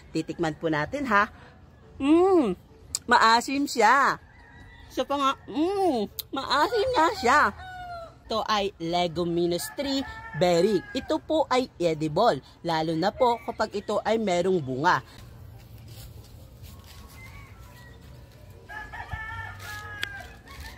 Titikman po natin ha. Maasim siya. So pa nga, maasim nga siya. Ito ay leguminous tree berry. Ito po ay edible, lalo na po kapag ito ay merong bunga.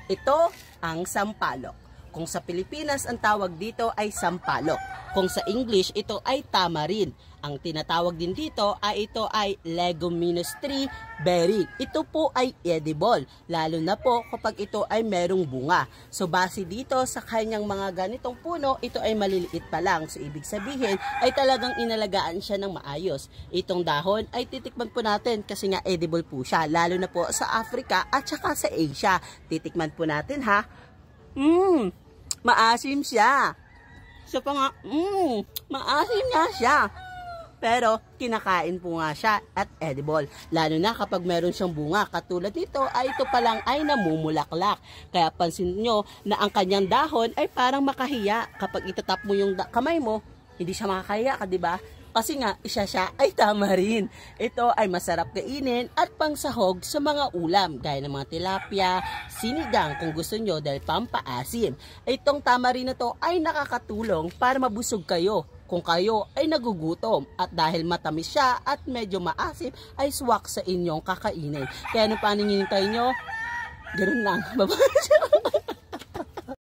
Ito ang sampalok. Kung sa Pilipinas ang tawag dito ay sampalok. Kung sa English ito ay tamarin. Ang tinatawag din dito ay ito ay leguminous tree berry. Ito po ay edible, lalo na po kapag ito ay merong bunga. So base dito sa kanyang mga ganitong puno, ito ay maliliit pa lang. So ibig sabihin ay talagang inalagaan siya ng maayos. Itong dahon ay titikman po natin kasi nga edible po siya, lalo na po sa Africa at saka sa Asia. Titikman po natin ha. Maasim siya. So pa nga, maasim nga siya. Pero kinakain po nga siya at edible. Lalo na kapag meron siyang bunga. Katulad nito ay ito pa lang ay namumulaklak. Kaya pansin nyo na ang kanyang dahon ay parang makahiya. Kapag itatap mo yung kamay mo, hindi siya makakahiya ka, diba? Kasi nga, siya ay tamarin. Ito ay masarap kainin at pangsahog sa mga ulam, gaya ng mga tilapia, sinigang kung gusto nyo dahil pampaasim. Itong tamarin na to ay nakakatulong para mabusog kayo kung kayo ay nagugutom, at dahil matamis siya at medyo maasim ay swak sa inyong kakainin. Kaya ano pa ninintay nyo? Ganun lang. Bye-bye.